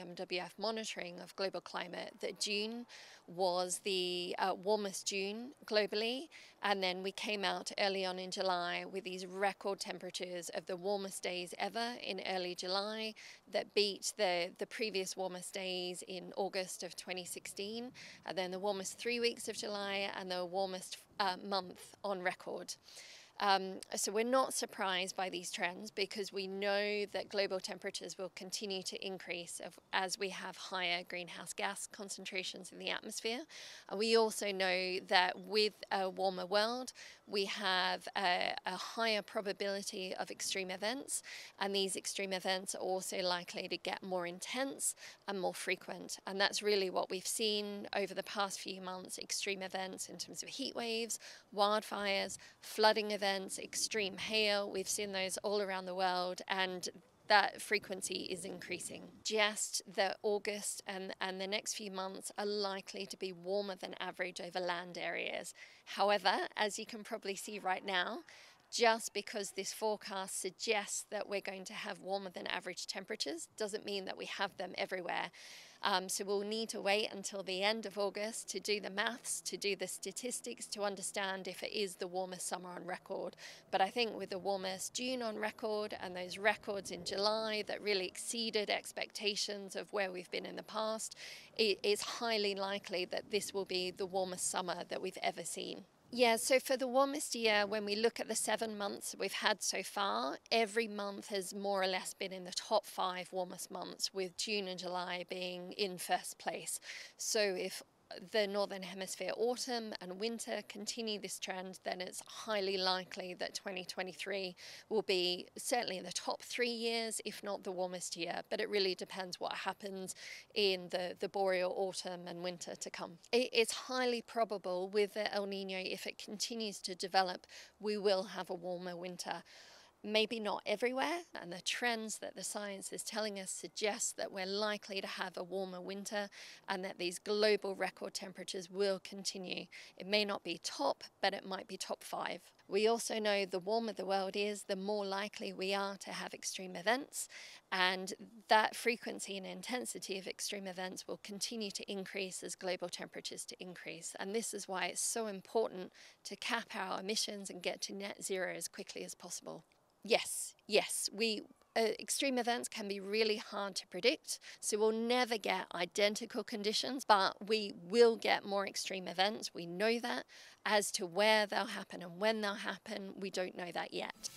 ECMWF monitoring of global climate that June was the warmest June globally, and then we came out early on in July with these record temperatures of the warmest days ever in early July that beat the previous warmest days in August of 2016, and then the warmest 3 weeks of July and the warmest month on record. So we're not surprised by these trends because we know that global temperatures will continue to increase as we have higher greenhouse gas concentrations in the atmosphere. And we also know that with a warmer world, we have a higher probability of extreme events, and these extreme events are also likely to get more intense and more frequent. And that's really what we've seen over the past few months: extreme events in terms of heat waves, wildfires, flooding events, extreme hail. We've seen those all around the world, and that frequency is increasing. Just that August and the next few months are likely to be warmer than average over land areas. However, as you can probably see right now, just because this forecast suggests that we're going to have warmer than average temperatures doesn't mean that we have them everywhere. So we'll need to wait until the end of August to do the maths, to do the statistics, to understand if it is the warmest summer on record. But I think with the warmest June on record and those records in July that really exceeded expectations of where we've been in the past, it is highly likely that this will be the warmest summer that we've ever seen. Yeah, so for the warmest year, when we look at the 7 months we've had so far, every month has more or less been in the top 5 warmest months, with June and July being in first place. So if the Northern Hemisphere autumn and winter continue this trend, then it's highly likely that 2023 will be certainly in the top 3 years, if not the warmest year. But it really depends what happens in the boreal autumn and winter to come. It's highly probable with the El Nino, if it continues to develop, we will have a warmer winter. Maybe not everywhere, and the trends that the science is telling us suggest that we're likely to have a warmer winter and that these global record temperatures will continue. It may not be top, but it might be top 5. We also know the warmer the world is, the more likely we are to have extreme events, and that frequency and intensity of extreme events will continue to increase as global temperatures to increase. And this is why it's so important to cap our emissions and get to net zero as quickly as possible. Yes, extreme events can be really hard to predict, so we'll never get identical conditions, but we will get more extreme events. We know that. As to where they'll happen and when they'll happen, we don't know that yet.